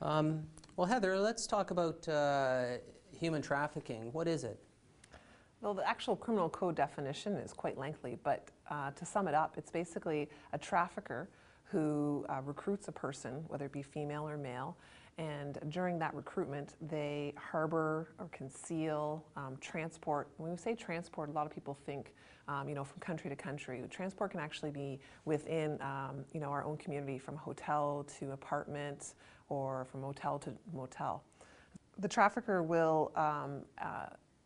Well, Heather, let's talk about human trafficking. What is it? Well, the actual criminal code definition is quite lengthy, but to sum it up, it's basically a trafficker who recruits a person, whether it be female or male, and during that recruitment, they harbor or conceal, transport. When we say transport, a lot of people think, from country to country. Transport can actually be within, our own community, from hotel to apartment or from motel to motel. The trafficker will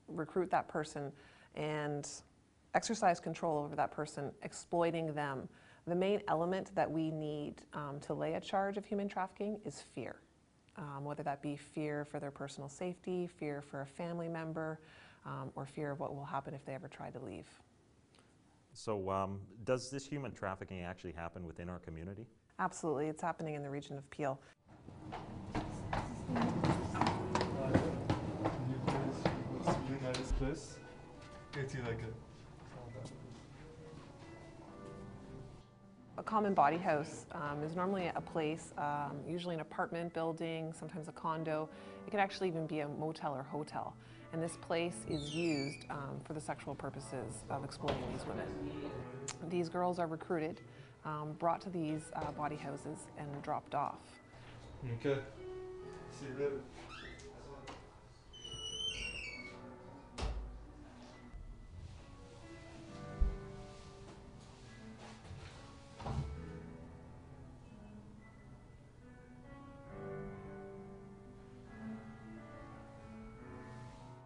recruit that person and exercise control over that person, exploiting them. The main element that we need to lay a charge of human trafficking is fear. Whether that be fear for their personal safety, fear for a family member, or fear of what will happen if they ever try to leave. So does this human trafficking actually happen within our community? Absolutely, it's happening in the region of Peel. A common body house is normally a place, usually an apartment building, sometimes a condo. It could actually even be a motel or hotel. And this place is used for the sexual purposes of exploiting these women. These girls are recruited, brought to these body houses, and dropped off. Okay. See you later.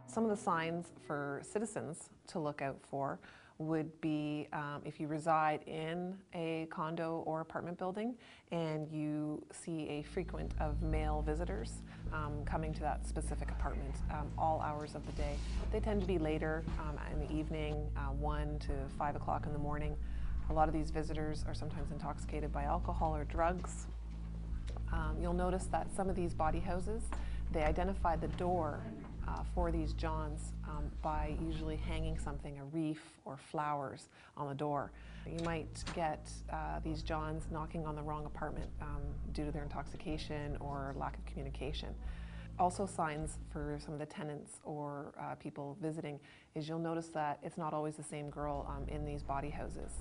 Some of the signs for citizens to look out for would be if you reside in a condo or apartment building and you see a frequent of male visitors coming to that specific apartment all hours of the day. They tend to be later in the evening, 1 to 5 o'clock in the morning. A lot of these visitors are sometimes intoxicated by alcohol or drugs. You'll notice that some of these body houses, they identify the door for these johns by usually hanging something, a wreath or flowers on the door. You might get these johns knocking on the wrong apartment due to their intoxication or lack of communication. Also, signs for some of the tenants or people visiting is you'll notice that it's not always the same girl in these body houses.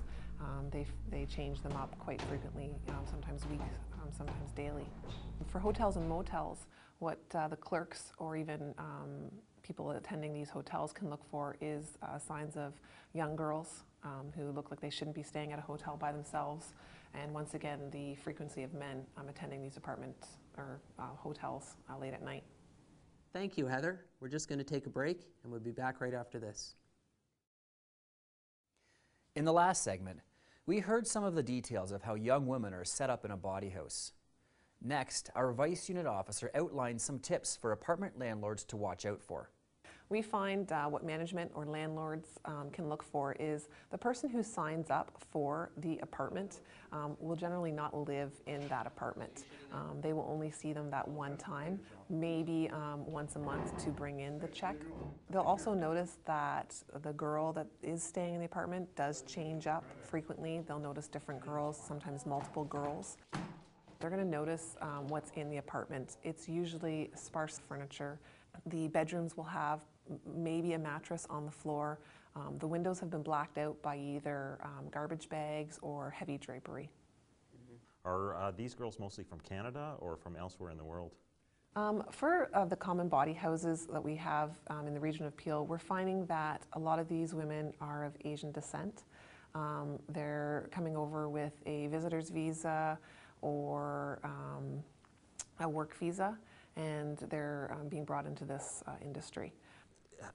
They change them up quite frequently, sometimes weeks, sometimes daily. For hotels and motels, what the clerks or even people attending these hotels can look for is signs of young girls who look like they shouldn't be staying at a hotel by themselves. And once again, the frequency of men attending these apartments or hotels late at night. Thank you, Heather. We're just going to take a break, and we'll be back right after this. In the last segment, we heard some of the details of how young women are set up in a body house. Next, our Vice Unit Officer outlined some tips for apartment landlords to watch out for. We find what management or landlords can look for is the person who signs up for the apartment will generally not live in that apartment. They will only see them that one time, maybe once a month to bring in the check. They'll also notice that the girl that is staying in the apartment does change up frequently. They'll notice different girls, sometimes multiple girls. They're going to notice what's in the apartment. It's usually sparse furniture. The bedrooms will have maybe a mattress on the floor. The windows have been blacked out by either garbage bags or heavy drapery. Are these girls mostly from Canada or from elsewhere in the world? For the common body houses that we have in the region of Peel, we're finding that a lot of these women are of Asian descent. They're coming over with a visitor's visa or a work visa, and they're being brought into this industry.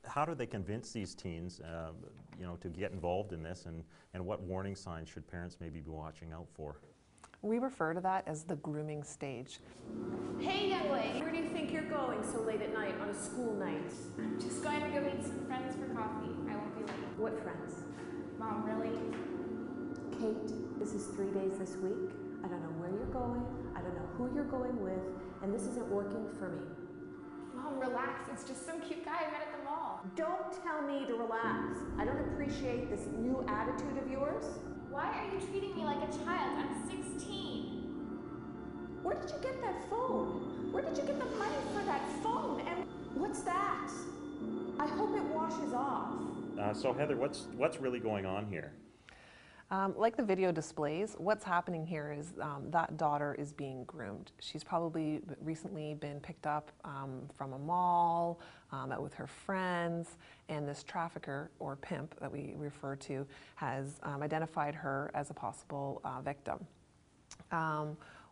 How do they convince these teens, to get involved in this, and what warning signs should parents maybe be watching out for? We refer to that as the grooming stage. Hey, young lady, where do you think you're going so late at night on a school night? I'm just going to go meet some friends for coffee. I won't be late. What friends? Mom, really? Kate, this is 3 days this week. I don't know where you're going, I don't know who you're going with, and this isn't working for me. Mom, relax. It's just some cute guy I met at the mall. Don't tell me to relax. I don't appreciate this new attitude of yours. Why are you treating me like a child? I'm 16. Where did you get that phone? Where did you get the money for that phone? And what's that? I hope it washes off. So Heather, what's really going on here? Like the video displays, what's happening here is that daughter is being groomed. She's probably recently been picked up from a mall, out with her friends, and this trafficker or pimp that we refer to has identified her as a possible victim.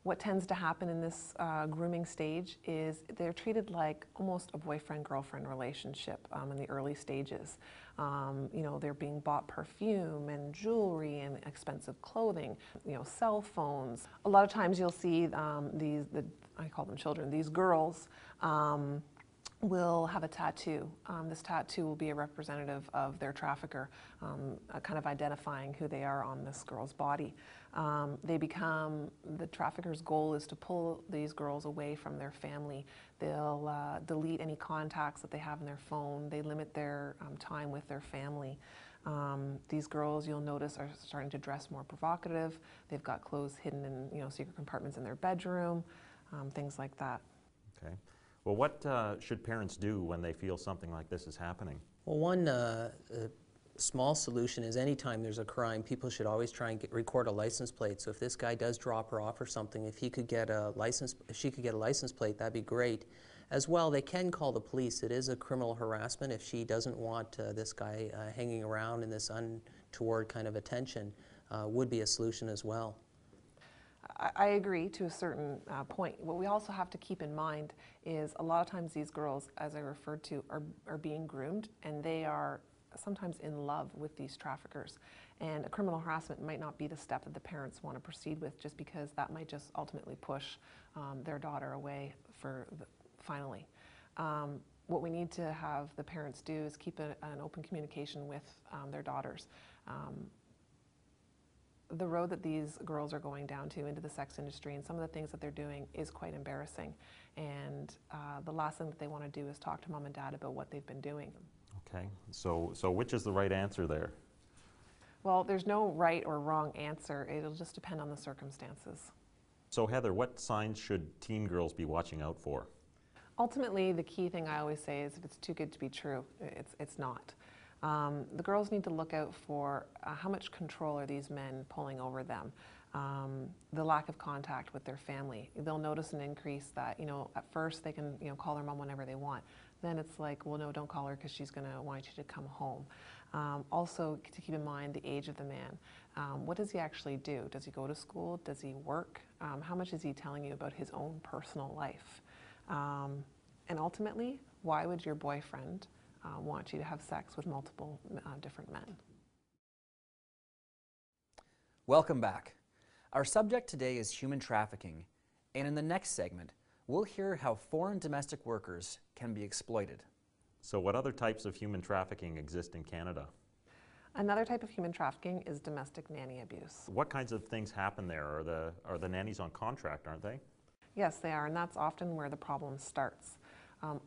What tends to happen in this grooming stage is they're treated like almost a boyfriend-girlfriend relationship in the early stages. You know, they're being bought perfume and jewelry and expensive clothing, you know, cell phones. A lot of times you'll see I call them children, these girls will have a tattoo. This tattoo will be a representative of their trafficker, kind of identifying who they are on this girl's body. The trafficker's goal is to pull these girls away from their family. They'll delete any contacts that they have in their phone. They limit their time with their family. These girls, you'll notice, are starting to dress more provocative. They've got clothes hidden in, you know, secret compartments in their bedroom, things like that. Okay. Well, what should parents do when they feel something like this is happening? Well, one small solution is anytime there's a crime, people should always try and record a license plate. So if this guy does drop her off or something, if he could get a license, if she could get a license plate, that'd be great. As well, they can call the police. It is a criminal harassment. If she doesn't want this guy hanging around in this untoward kind of attention, would be a solution as well. I agree to a certain point. What we also have to keep in mind is a lot of times these girls, as I referred to, are being groomed, and they are sometimes in love with these traffickers. And a criminal harassment might not be the step that the parents want to proceed with, just because that might just ultimately push their daughter away finally. What we need to have the parents do is keep an open communication with their daughters. The road that these girls are going down to into the sex industry and some of the things that they're doing is quite embarrassing. And the last thing that they want to do is talk to mom and dad about what they've been doing. Okay, so which is the right answer there? Well, there's no right or wrong answer. It'll just depend on the circumstances. So Heather, what signs should teen girls be watching out for? Ultimately, the key thing I always say is if it's too good to be true, it's not. The girls need to look out for how much control are these men pulling over them, the lack of contact with their family. They'll notice an increase that, you know, at first they can, you know, call their mom whenever they want. Then it's like, well, no, don't call her because she's going to want you to come home. Also, to keep in mind the age of the man. What does he actually do? Does he go to school? Does he work? How much is he telling you about his own personal life? And ultimately, why would your boyfriend want you to have sex with multiple different men? Welcome back. Our subject today is human trafficking, and in the next segment, we'll hear how foreign domestic workers can be exploited. So what other types of human trafficking exist in Canada? Another type of human trafficking is domestic nanny abuse. What kinds of things happen there? Are the nannies on contract, aren't they? Yes, they are, and that's often where the problem starts.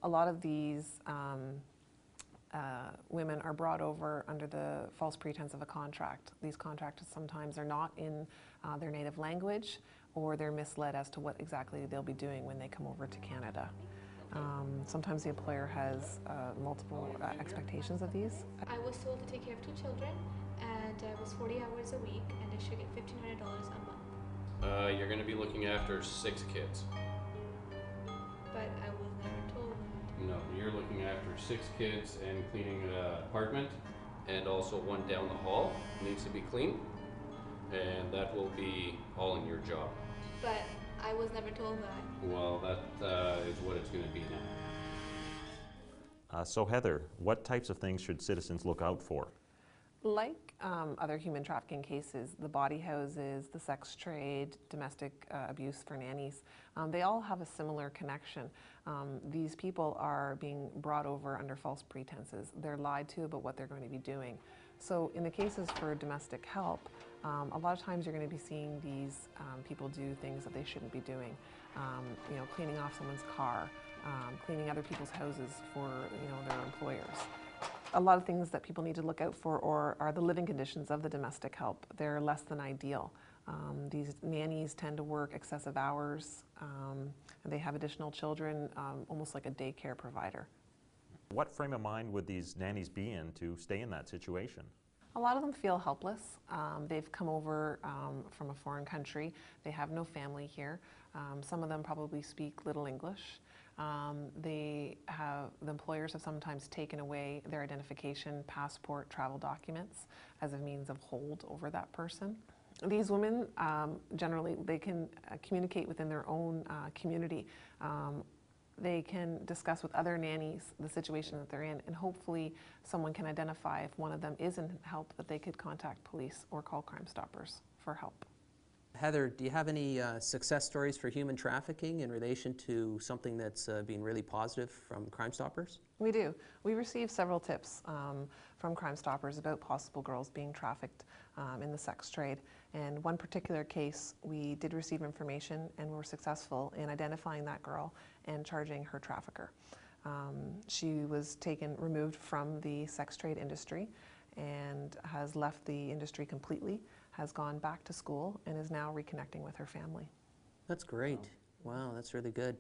A lot of these women are brought over under the false pretense of a contract. These contracts sometimes are not in their native language, or they're misled as to what exactly they'll be doing when they come over to Canada. Sometimes the employer has multiple expectations of these. I was told to take care of 2 children, and it was 40 hours a week, and I should get $1,500 a month. You're going to be looking after 6 kids. But I was never told that. No, you're looking after 6 kids and cleaning an apartment, and also one down the hall needs to be cleaned, and that will be all in your job. But I was never told that. Well, that is what it's going to be now. So Heather, what types of things should citizens look out for? Like other human trafficking cases, the body houses, the sex trade, domestic abuse for nannies, they all have a similar connection. These people are being brought over under false pretenses. They're lied to about what they're going to be doing. So in the cases for domestic help, a lot of times you're going to be seeing these people do things that they shouldn't be doing. You know, cleaning off someone's car, cleaning other people's houses for, you know, their employers. A lot of things that people need to look out for are the living conditions of the domestic help. They're less than ideal. These nannies tend to work excessive hours, and They have additional children, almost like a daycare provider. What frame of mind would these nannies be in to stay in that situation? A lot of them feel helpless. They've come over from a foreign country. They have no family here. Some of them probably speak little English. The employers have sometimes taken away their identification, passport, travel documents as a means of hold over that person. These women, generally, they can communicate within their own community. They can discuss with other nannies the situation that they're in, and hopefully someone can identify if one of them isn't help, that they could contact police or call Crime Stoppers for help. Heather, do you have any success stories for human trafficking in relation to something that's been really positive from Crime Stoppers? We do. We receive several tips from Crime Stoppers about possible girls being trafficked in the sex trade. And one particular case, we did receive information and were successful in identifying that girl and charging her trafficker. She was removed from the sex trade industry and has left the industry completely, has gone back to school, and is now reconnecting with her family. That's great. Wow, that's really good.